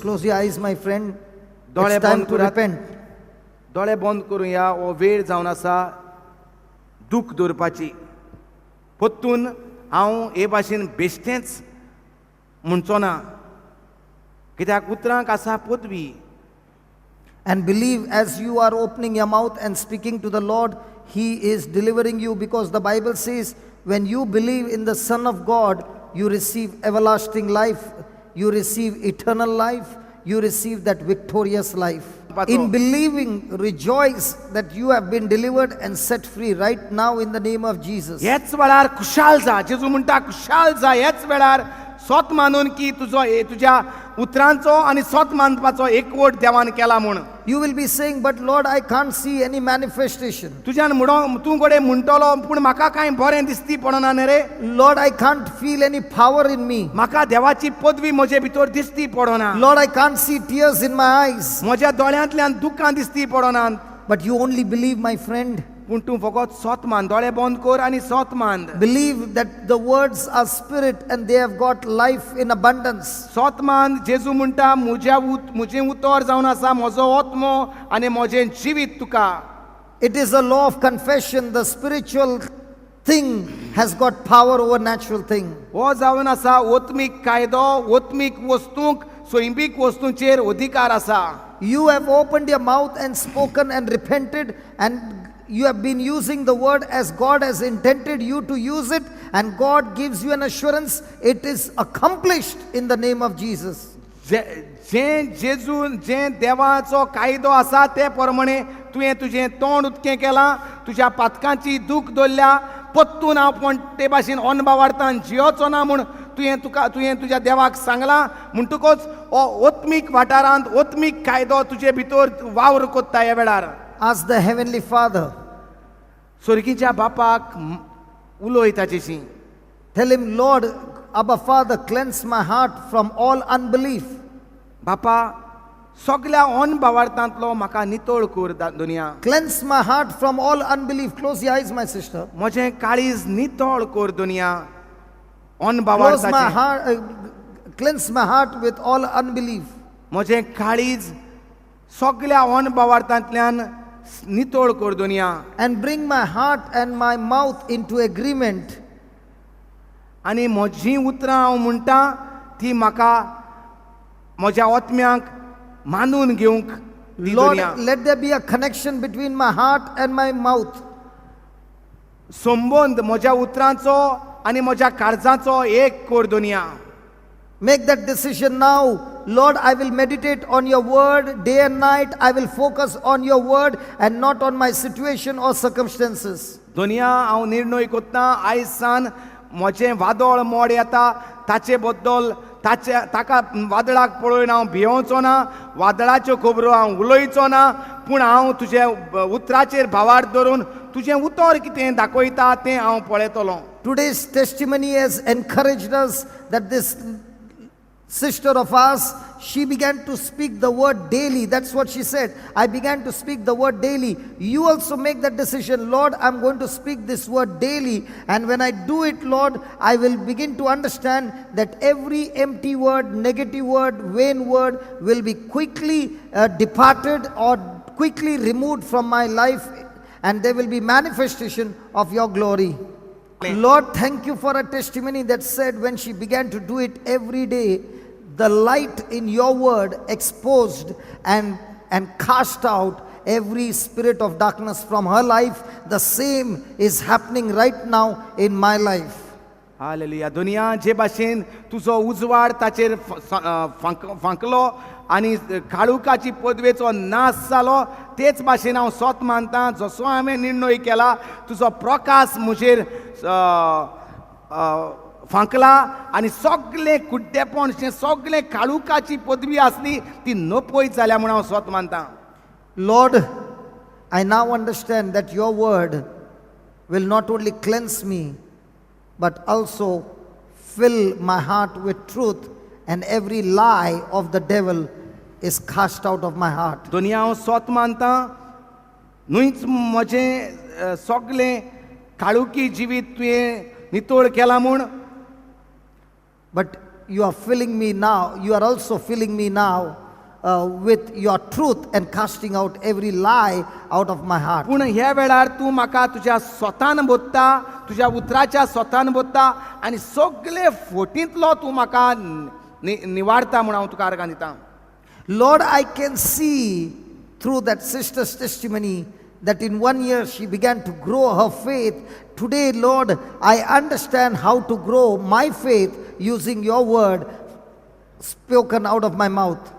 Close your eyes, my friend. दोळे It's time बंद to Karat. repent. दोळे बंद करूया. हो वेळ जावन आसा दूख दवरपाची. पोत्तून हांव हे भाशेन बेश्टेंच म्हणचो ना, कित्याक उतरांक आसा पदवी. And believe as you are opening your mouth and speaking to the Lord, He is delivering you, because the Bible says, when you believe in the Son of God, you receive everlasting life, you receive eternal life, you receive that victorious life. In believing, rejoice that you have been delivered and set free right now in the name of Jesus. ह्याच वेळार खुशाल जा. जेजू म्हणटा खुशाल जा. ह्याच वेळार स्वत मानून की तुज्या उतरांचो आनी स्वत मानपाचो एकवट देवान केला म्हूण. You will be saying, but Lord, I can't see any manifestation. तुज्यान तूं गोडे म्हणटलो, पूण म्हाका कांय बरें दिसती पडना न्ही रे. Lord, I can't feel any power in me. म्हाका देवाची पदवी म्हजे भितर दिसती पडना. Lord, I can't see tears in my eyes. म्हज्या दोळ्यांतल्यान दुखां दिसती पडना. But you only believe, my friend. पूण तूं फकत स्वत मान. दोळे बंद कर आनी स्वत मान. Believe that the words are spirit and they have got life in abundance. स्वत मान. जेजू म्हणटा म्हजें उतर जावन आसा म्हजो आत्मो आनी म्हजें जिवीत तुका. It is a law of confession. The spiritual thing has got power over natural thing. हो जावन आसा ओत्मीक कायदो. ओत्मीक वस्तूंक स्वयंबीक वस्तूंचेर अधिकार आसा. You have opened your mouth and spoken and repented, and you have been using the word as God has intended you to use it, and God gives you an assurance it is accomplished in the name of Jesus. जे देवाचो कायदो आसा ते प्रमाणे तुवें तुजें तोंड उक्तें केलां. तुज्या पातकांची दूख दवरल्या. पत्तून हांव पण ते भाशेन अनभावार्थान जियोचो ना म्हूण तुवें तुज्या देवाक सांगलां. म्हणटकच हो ओत्मीक वाठारांत ओत्मीक कायदो तुजे भितर वावर कोत्ता. ह्या वेळार Ask the Heavenly Father. स्वर्गीच्या बापाक उलय ताचेशी. Tell him, Lord, Abba Father, cleanse my heart from all unbelief. बापा, सगळ्या अनभावार्थांतलो म्हाका नितळ कर दुनिया. Cleanse my heart from all unbelief. Close your eyes, my sister. म्हजें काळीज नितळ कर दुनिया. Close my अनभावार्थाचें heart. Cleanse my heart with all unbelief. म्हजें काळीज सगळ्या अनभावार्थांतल्यान नितळ कर दुनिया. And bring my heart and my mouth into agreement. आनी म्हजीं उतरां हांव म्हणटा ती म्हाका म्हज्या आत्म्याक मानून घेवंक दी Lord, दुनिया. let there be a connection between my heart and my mouth. संबंद म्हज्या उतरांचो आनी म्हज्या काळजाचो एक कर दुनिया. Make that decision now. Lord, I will meditate on your word day and night. I will focus on your word and not on my situation or circumstances. दुनिया हांव निर्णय कोत्ता. आयज सान म्हजें वादळ मोड येता ताचे बद्दल ताका वादळाक पळोवन हांव भियोवचो ना. वादळाच्यो खबरो हांव उलयचो ना. पूण हांव तुजे उतराचेर भावार्थ धरून तुजें उतर कितें दाखयता तें हांव पळयतलों. Today's testimony has encouraged us that this sister of ours, she began to speak the word daily. That's what she said. I began to speak the word daily. You also make that decision. Lord, I'm going to speak this word daily. And when I do it, Lord, I will begin to understand that every empty word, negative word, vain word will be quickly departed or quickly removed from my life. And there will be manifestation of your glory. Lord, thank you for a testimony that said when she began to do it every day, the light in your word exposed and cast out every spirit of darkness from her life. The same is happening right now in my life. Hallelujah. दुनिया जे भाशेन तुजो उजवाड ताचेर फांकलो आनी काळुकाची पदवेचो नाश जालो, तेच भाशेन हांव स्वत मानतां. जसो हांवें निर्णय केला तुजो प्रकाश म्हजेर फांकला आनी सगळें कुड्डेपण सगळें काळुकाची पदवी आसली ती नपयत जाल्या म्हूण हांव स्वत मानतां. Lord, I now understand that your word will not only cleanse me but also fill my heart with truth, and every lie of the devil is cast out of my heart. दुनिया हांव स्वत मानतां. न्हूच म्हजें सगळें काळुकी जिवीत तुवें नितळ केलां म्हूण. But you are filling me now, you are also filling me now with your truth and casting out every lie out of my heart. पूण ह्या वेळार तूं म्हाका तुज्या स्वतान बोधता, तुज्या उतराच्या स्वतान बोधता आनी सगळे फोटींतलो तूं म्हाका निवाडता म्हूण हांव तुका आर्गां दितां. Lord, I can see through that sister's testimony that in 1 year she began to grow her faith. Today, Lord, I understand how to grow my faith using your word spoken out of my mouth.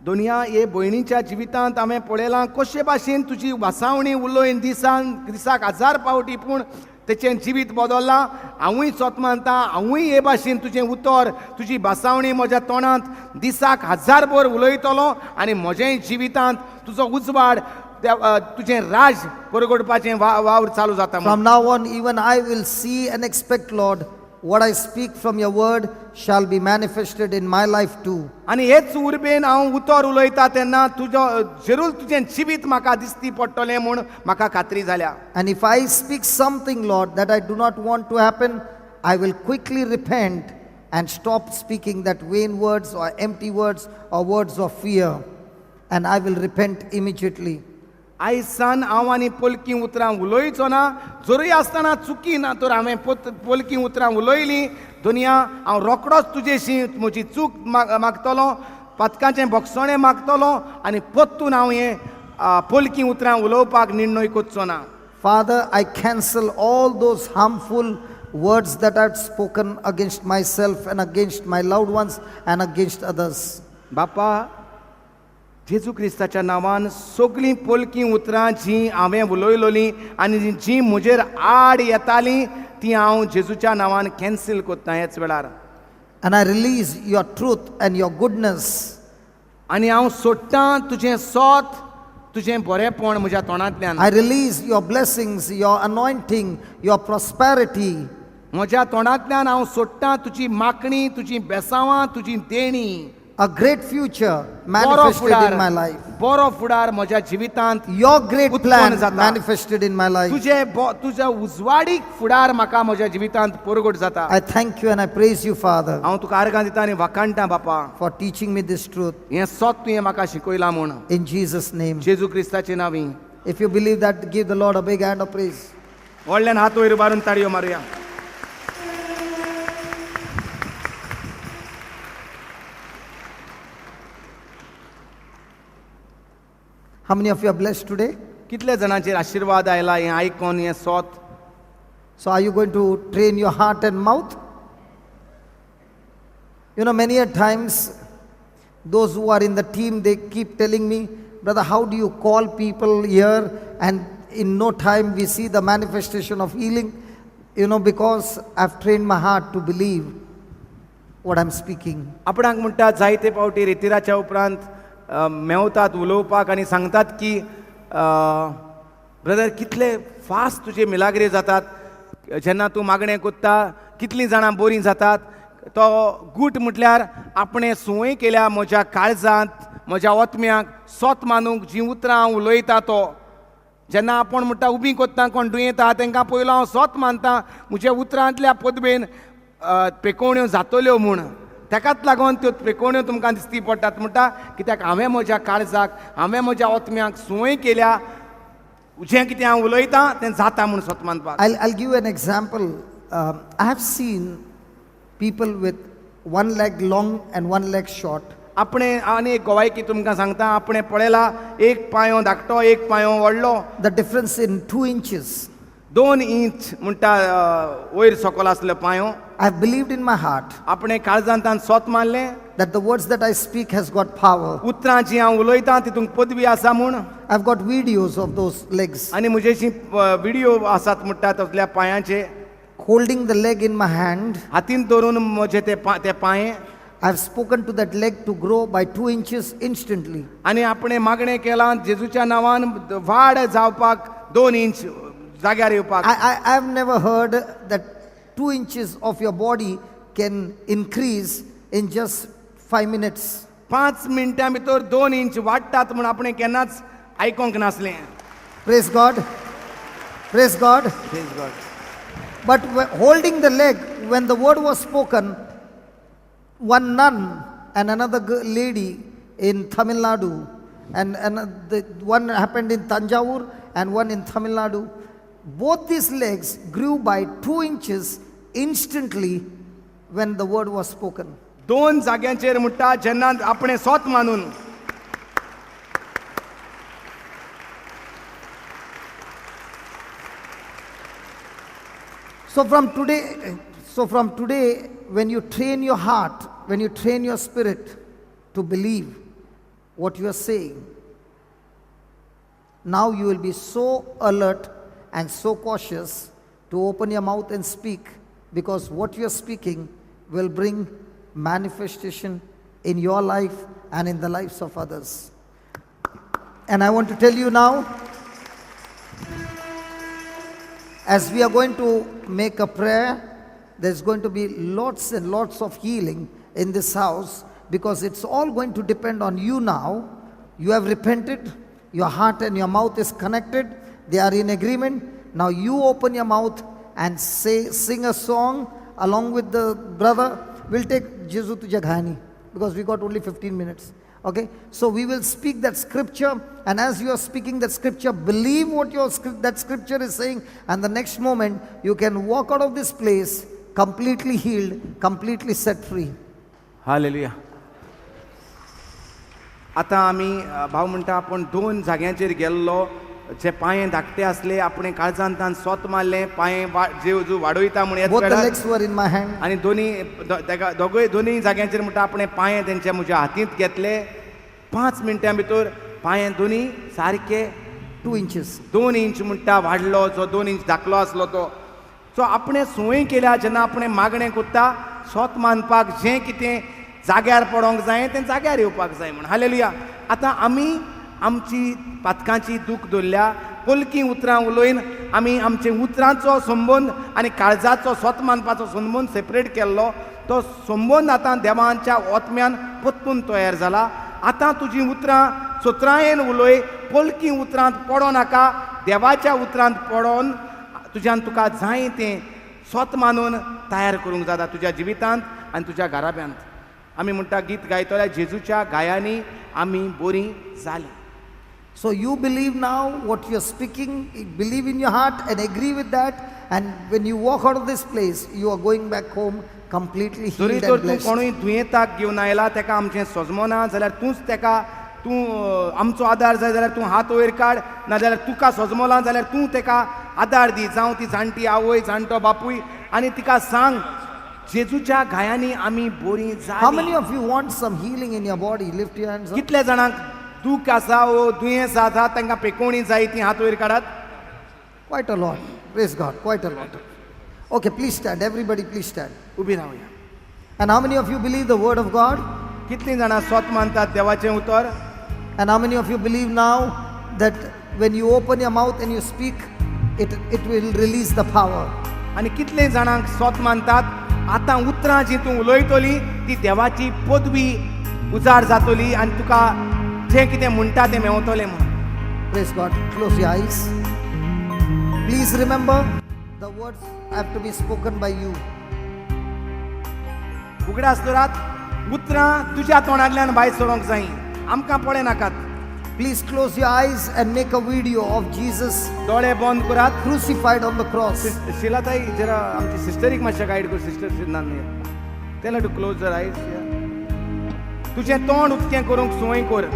दुनिया हे भयणीच्या जिवितांत हांवें पळयलां कशे भाशेन तुजी वासावणी उलोवन दिसाक 1000 पावटी पूण तेचें जिवीत बदल्लां. हांवूय स्वत मानता, हांवूय हे भाशेन तुजें उतर, तुजी भासावणी म्हज्या तोंडांत दिसाक 1000 बोर उलयतलो आनी म्हजेंय जिवितांत तुजो उजवाड तुजें राज परगडपाचें वावर चालू जाता. From now on, even I will see and expect, Lord, what I speak from your word shall be manifested in my life too. आनी हेच उर्बेन हांव उतर उलयता तेन्ना तुजो जरूर तुजें जिवीत म्हाका दिसती पडटलें म्हूण म्हाका खात्री जाल्या. And if I speak something, Lord, that I do not want to happen, I will quickly repent and stop speaking that vain words or empty words or words of fear. And I will repent immediately. आयज सान हांव आनी पोलकी उतरां उलोयचो ना. जरूय आसतना चुकी ना तर हांवें पोलकी उतरां उलयलीं. दुनिया हांव रोखडोच तुजेशी म्हजी चूक मागतलो, पथकाचें बोगसणें मागतलो आनी परतून हांव हें पोलकी उतरां उलोवपाक निर्णय करचो ना. Father, I cancel all those harmful words that I've spoken against myself and against my loved ones and against others. बापा, जेजू क्रिस्ताच्या नांवान सगळीं पोलकी उतरां जीं हांवें उलयलोलीं आनी जीं म्हजेर आड येतालीं तीं हांव जेजूच्या नांवान कॅन्सील कोत्ता ह्याच वेळार. And I release your truth and your goodness. आनी हांव सोडटां तुजें सोत, तुजें बरेंपण म्हज्या तोंडांतल्यान. I release your blessings, your anointing, your prosperity. म्हज्या तोंडांतल्यान हांव सोडटां तुजी माकणी, तुजीं बेसांवां, तुजीं देणी. A great future manifested in my life. बरो फुडार म्हज्या जिवितांत Your great plan उत्पन्न जाता. manifested in my life. तुज्या उजवाडीक फुडार म्हाका म्हज्या जिवितांत परगट जाता. I thank you and I praise you, Father, हांव तुका आर्गां दिता आनी वाखाणटा बापा. for teaching me this truth. हें सोत तुवें म्हाका शिकयलां म्हूण. In Jesus' name. Jeju क्रिस्ताचे नांवी. If you believe that, give the Lord a big hand of praise. व्हडल्यान हात वयर उबारून ताळयो मारुया. How many of you are blessed today? कितले जाणांचेर आशिर्वाद आयला हें आयकोन हें सोत. So are you going to train your heart and mouth? You know, many a times, those who are in the team, they keep telling me, brother, how do you call people here and in no time we see the manifestation of healing? You know, because I've trained my heart to believe what I'm speaking. आपणाक म्हणटा जायते फावटी रितिराच्या उपरांत मेवतात उलोवपाक आनी सांगतात की brother कितले फास्ट तुजे मिलाग्रे जातात जेन्ना तूं मागणें कोत्ता, कितलीं जाणां बरीं जातात. तो गूट म्हटल्यार आपणें सुवय केल्या म्हज्या काळजांत, म्हज्या ओतम्याक सोत मानूंक जीं उतरां हांव उलयता तो. जेन्ना आपूण म्हणटा उबीं कोत्ता कोण दुयेंता तांकां पयलो हांव सोत मानता म्हज्या उतरांतल्या पदवेन पेकोवण्यो जातल्यो म्हूण. ताकाच लागून त्यो पेकोवण्यो तुमकां दिसती पडटात म्हणटा कित्याक हांवें म्हज्या काळजाक, हांवें म्हज्या ओतम्याक सुवय केल्या. जें कितें हांव उलयतां तें जाता म्हूण सोत मानपाक. I'll give you an example. I have seen people with one leg long and one leg short. आपणे आनी एक गोवायकी तुमकां सांगता. आपणे पळयला एक पांयो धाकटो, एक पांयो व्हडलो. The difference in 2 inches. 2 inch म्हणटा वयर सकयल आसलो पांयो. I've believed in my heart आपणे काळजांतान सोत मानलें that the words that I speak has got power. उतरां जीं हांव उलयतां तितूंत पदवी आसा म्हूण. I've got videos of those legs. आनी म्हजेशी व्हिडिओ आसात म्हणटा तसल्या पांयाचे. Holding the leg in my hand, हातीन धरून म्हजे ते पांये. I've spoken to that leg to grow by 2 inches instantly. आनी आपणे मागणें केलां जेजूच्या नांवान वाड जावपाक 2 इंच जाग्यार येवपाक. I've never heard that 2 inches of your body can increase in just 5 minutes. 5 मिनटां भितर 2 इंच वाडटात म्हूण आपणें केन्नाच आयकोंक नासलें. Praise God. Praise God. Praise God. But holding the leg, when the word was spoken, one nun and another lady in Tamil Nadu, and the one happened in Tanjavur and one in Tamil Nadu. Both these legs grew by 2 inches instantly when the word was spoken. दोन जाग्यांचेर म्हणटा जेन्ना आपणे स्वत मानून So from today, when you train your heart, when you train your spirit to believe what you are saying, now you will be so alert and so cautious to open your mouth and speak, because what you are speaking will bring manifestation in your life and in the lives of others. And I want to tell you now, as we are going to make a prayer, there's going to be lots and lots of healing in this house, because it's all going to depend on you now. You have repented, your heart and your mouth is connected, they are in agreement. Now you open your mouth and sing a song along with the brother. We'll take Jesu Tujha Ghani, because we got only 15 minutes. Okay, so we will speak that scripture, and as you are speaking that scripture, believe what that scripture is saying, and the next moment you can walk out of this place completely healed, completely set free. Hallelujah. आतां आमी भाव म्हणटा आपण 2 जाग्यांचेर गेल्लो, जे पांये धाकटे आसले आपणे काळजांत तान स्वत मारले, पांये जेजू वाडयता म्हूण Both the legs were in my hand. आनी दोनूय जाग्यांचेर म्हणटा आपणे पांये तेंचे म्हज्या हातींत घेतले. 5 मिनटां भितर पांये दोनूय सारके 2 inches. 2 इंच म्हणटा वाडलो, जो 2 इंच धाकलो आसलो तो. सो आपणे संवय केल्या जेन्ना आपणे मागणें कोत्ता स्वत मानपाक जें कितें जाग्यार पडोंक जाय तें जाग्यार येवपाक जाय म्हण. हालेलुया. आतां आमी आमची पातकांची दूख दवरल्या, पलकी उतरां उलोवन आमी आमचे उतरांचो संबंद आनी काळजाचो स्वत मानपाचो संबंद सेपरेट केल्लो. तो संबंद आतां देवाच्या ओतम्यान परतून तयार जाला. आतां तुजीं उतरां सोत्रायेन उलय, पलकी उतरांत पडो नाका, देवाच्या उतरांत पडोन तुज्यान तुका जाय तें स्वत मानून तयार करूंक जाता तुज्या जिवितांत आनी तुज्या घराब्यांत. आमी म्हणटा गीत गायतल्या जेजूच्या गायांनी आमी बरीं जालीं. So you believe now what you're speaking, believe in your heart and agree with that, and when you walk out of this place, you are going back home completely zari healed तर and तूं blessed. कोणूय दुयेंताक घेवन आयला, तेका आमचें सजमना जाल्यार तूं आमचो आदार जाय जाल्यार तूं हात वयर काड, नाजाल्यार तुका सजमला जाल्यार तूं तेका आदार दी. जावं ती जाणटी आवय, जाणटो बापूय, आनी तिका सांग जेजूच्या गायांनी आमी बरीं How many जालीं. of you want some healing in your body? Lift your hands up. कितले जाणांक दूख आसा वो दुयेंस आसा तांकां पेकोवणी जाय ती हात वयर काडात. Quite a lot. Praise God. Quite a lot. Okay, please stand. Everybody, please stand. उबी रावया. And how many of you believe the word of God? कितलीं जाणां स्वत मानतात देवाचें उतर. And how many of you believe now that when you open your mouth and you speak, it will release the power? आनी कितले जाणांक स्वत मानतात आतां उतरां जीं तूं उलयतली ती देवाची पदवी उजाड जातली आनी तुका जें कितें म्हणटा तें मेवतलें म्हूण. Praise God. Close your eyes. Please remember, the words have to be spoken by you. उगडास दोरात, उतरां तुज्या तोंडांतल्यान भायर सरोंक जायी, आमकां पळय नाकात. Please close your eyes and make a video of Jesus दोळे बंद करात. crucified on the cross. शिलाताई जरा आमची सिस्टरीक मातशें गायड कर. सिस्टर सिद्धांत टेल टू क्लोज युअर आयज. तुजें तोंड उक्तें करूंक संवय कर.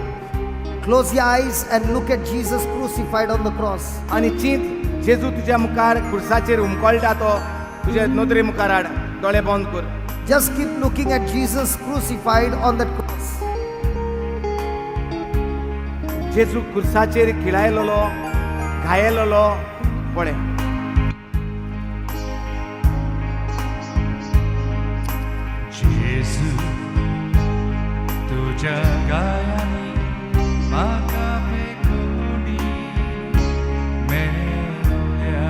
Close your eyes and look at Jesus crucified on the cross. आनी चिंत जेजू तुज्या मुखार खुर्साचेर हुमकळटा तो तुजे नदरे मुखार हाड. दोळे बंद कर. Just keep looking at Jesus crucified on that cross. जेजू खुर्साचेर खिळायलोलो, घायलोलो पळय. जेजू तुज्या गायांनी म्हाका पेकोवणी मेवल्या.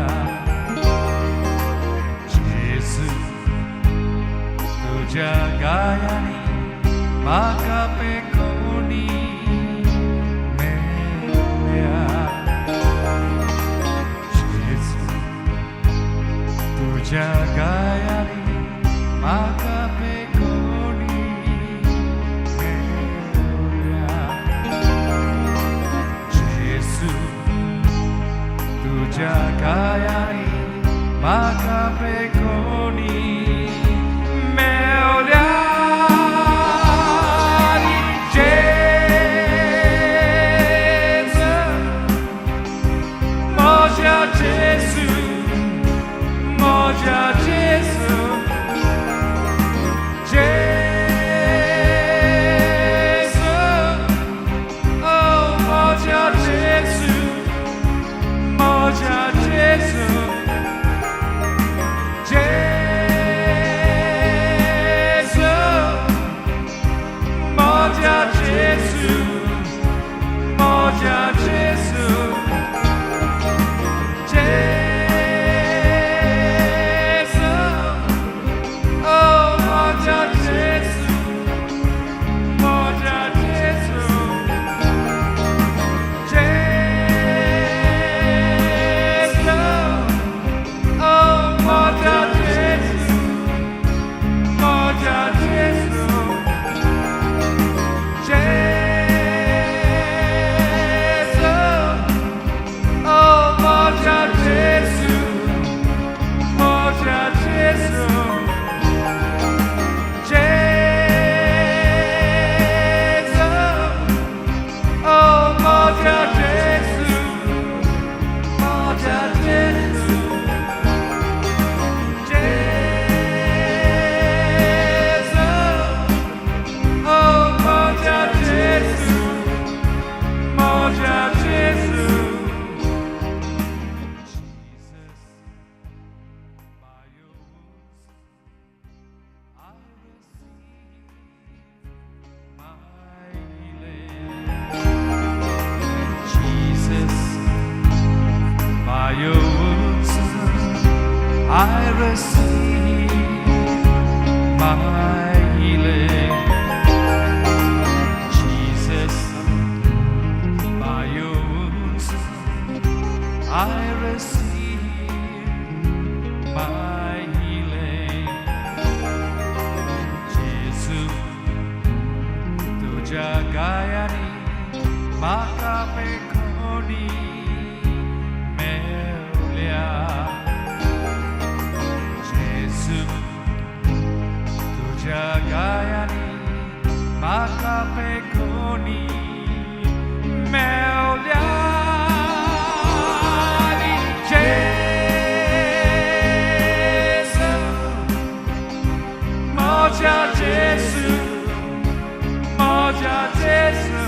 जेजू तुज्या गायांनी म्हाका पेकोवणी मेवल्या. जेजू तुज्या गायांनी म्हाका पेकोवणी jagayani makapekoni meolyani Jesu moja Jesu moja Jesu Jesu oh moja Jesu moja Jesu Jesu moja Jesu moja Jesu Jesu oh moja Jesu moja Jesu Jesu oh moja Jesu moja Jesu Jesu oh moja Jesu moja Jesu Jesu oh moja Jesu moja Jesu Jesu oh moja Jesu moja Jesu Jesus, by your wounds I receive my healing. Jesus, by your wounds I receive my healing. Jesus, tu jagayani makapekoni meolia Jesu tu jagayani makapekoni meolia Jesu moja Jesu moja Jesu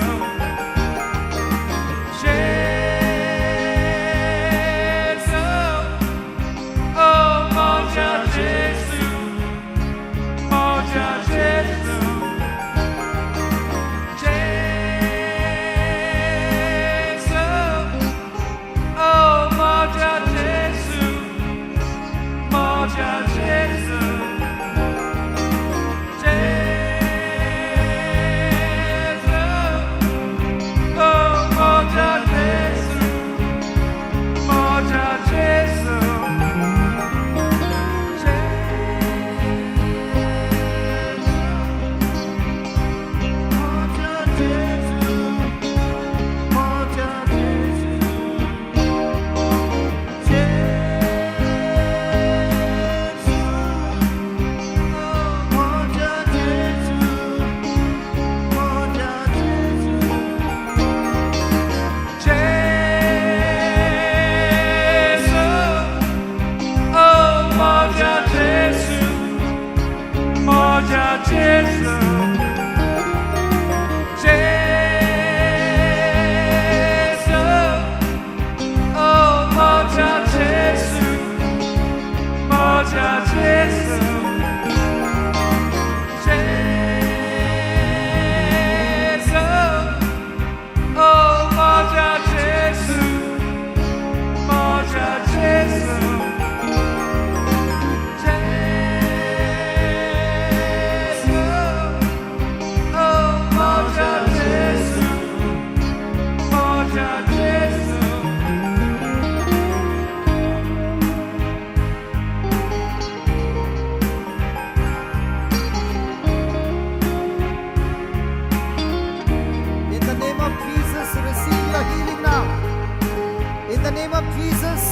In the name of Jesus,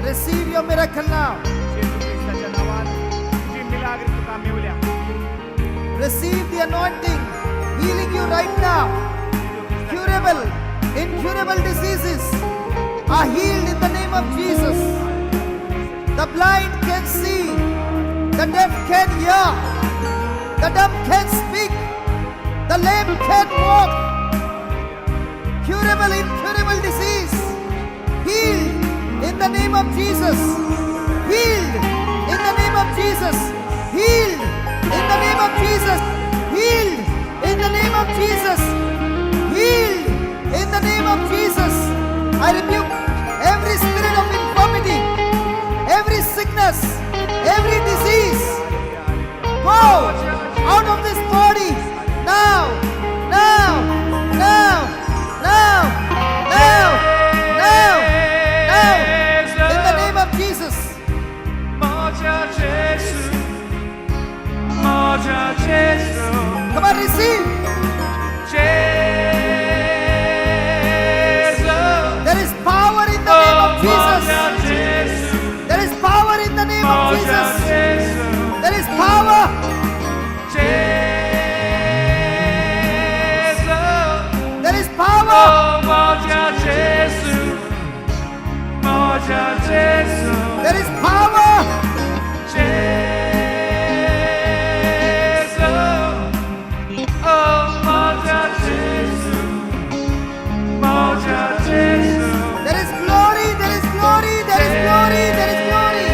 receive your miracle now. येशू ख्रिस्ताच्या नावात तुझी मिलाग्र तुका मेवल्या. Receive the anointing, healing you right now. Curable, incurable diseases are healed in the name of Jesus. The blind can see, the deaf can hear, the dumb can speak, the lame can walk. Curable, incurable disease, healed in the name of Jesus. Healed in the name of Jesus. Healed in the name of Jesus. Healed in the name of Jesus. Healed in the name of Jesus. I rebuke every spirit of infirmity, every sickness, every disease. Go out of this body now, now, now, now, now, now, now. In the name of Jesus. Moja Jesu, Moja Jesu, Come on, receive. Jesu. There is power in the name of Jesus. Moja Jesu, There is power in the name of Moja Jesus. Jesu, There is power. Jesu. There is power. Oh, Moja Jesu, Moja Jesu, There is power. Jesu. Oh, Moja Jesu, Moja Jesu. There is glory. There is glory. There is glory. There is glory.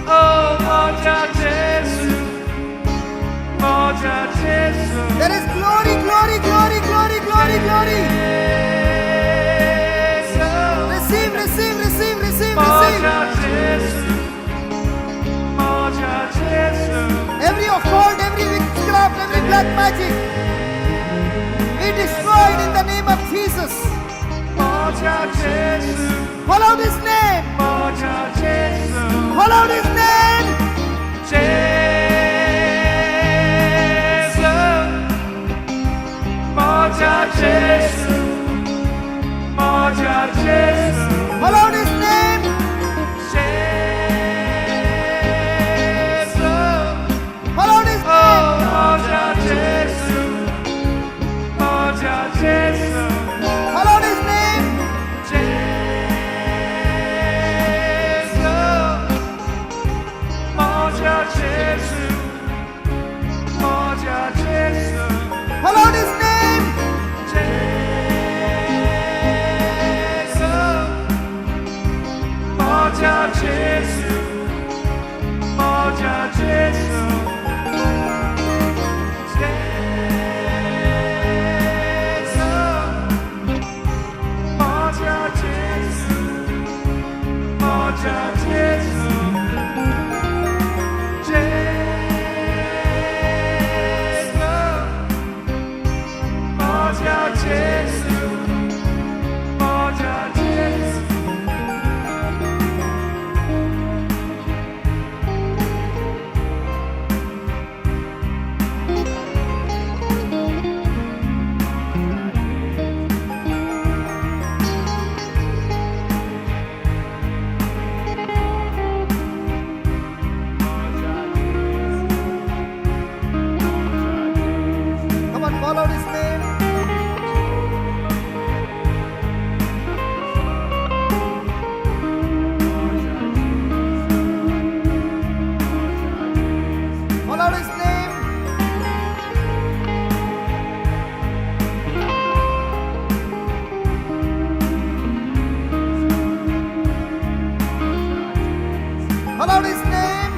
Oh, Moja Jesu, Moja Jesu. There is glory, glory, glory, glory, glory, glory. Receive, receive, receive, receive, receive. Moja Jesu, Moja Jesu. Every occult, every witchcraft, every black magic be destroyed in the name of Jesus. Moja Jesu, Call out his name. Moja Jesu. Call out his name. Jesu, Moja Jesu, Moja Jesu. Call out his name. Jesu, Call out his oh, name. Moja Jesu, Moja Jesu. Call out his name. Jesu, Moja Jesu, Moja Jesu. Call out his name. Jesu, Moja Jesu, Moja Jesu. Jesu, Moja Jesu, Moja Jesu. Jesu, Moja Jesu, Moja Jesu. Come on, call out his name. Call out his name. Call out his name.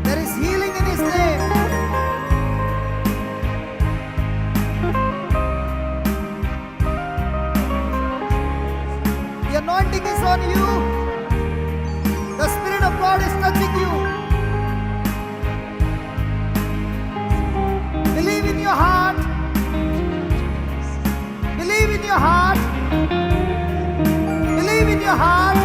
There is healing in his name. The anointing is on you. The Spirit of God is touching you. Believe in your heart. Believe in your heart. Believe in your heart.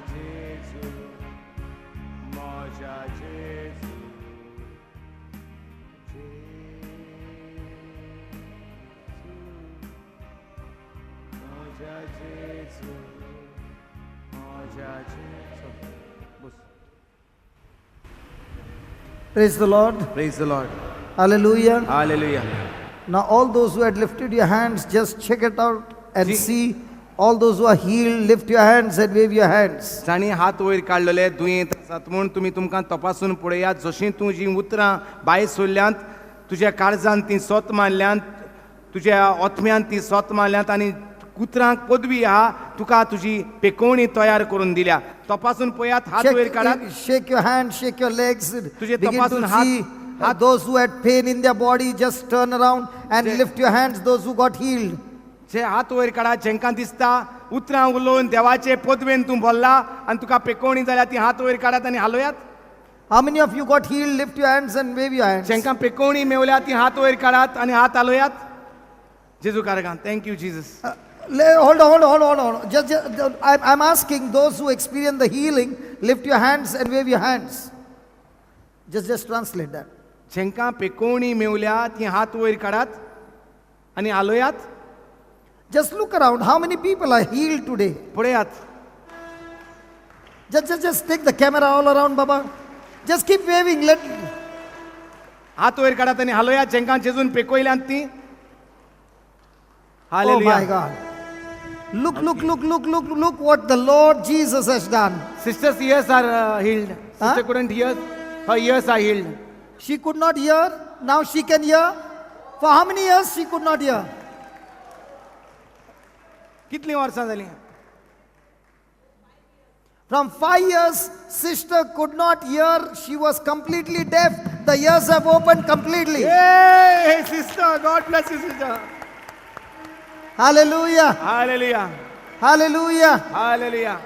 जेजू माझ्या जेजू माझ्या जेजू माझ्या जेजू बस. Praise the Lord. Praise the Lord. Hallelujah. Hallelujah. Now, all those who had lifted your hands, just check it out and ji. see. All those who are healed, lift your hands and wave your hands. जाणी हात वयर काडलेले दुयेंत आसात म्हूण तुमी तुमकां तपासून पळयात. जशीं तूं जीं उतरां भायर सोडल्यांत, तुज्या काळजांत तीं सोत मारल्यांत, तुज्या ओथम्यांत तीं सोत मारल्यांत आनी उतरांक पदवी आहा, तुका तुजी पेकोवणी तयार करून दिल्या. तपासून पळयात, हात वयर काडात. Shake your hands, shake your legs. तुझे Begin तपासून to हात- see हात- those who had pain in their body, just turn around and J- lift your hands. Those who got healed. जे हात वयर काडात, जेंकां दिसता उतरां उलोवन देवाचे पदवेन तूं भरला आनी तुका पेकोवणी जाल्या, ती हात वयर काडात आनी हालोयात. How many of you got healed? Lift your hands and wave your hands. जेंकां पेकोवणी मेवल्या, ती हात वयर काडात आनी हात हालोयात. जेजू कारगान. Thank you Jesus. Hold on. I'm asking those who experience the healing, lift your hands and wave your hands. Just translate that. जेंकां पेकोवणी मेवल्या, ती हात वयर काडात आनी हालोयात. Just look around. How many people are healed today? पळयात. Just take the camera all around, Baba. Just keep waving. हात वयर काडात आनी हालोयात. जेंकां जेजून पेकोयल्यांत ती. Oh my hallelujah. God. Look what the Lord Jesus has done. Sister's ears are healed. Huh? Sister couldn't hear. Her ears are healed. She could not hear. Now she can hear. For how many years she could not hear? कितलीं वर्सां जालीं? From 5 years, sister could not hear. She was completely deaf. The ears have opened completely. Hey, sister, God bless you, sister. Hallelujah. Hallelujah. Hallelujah. Hallelujah.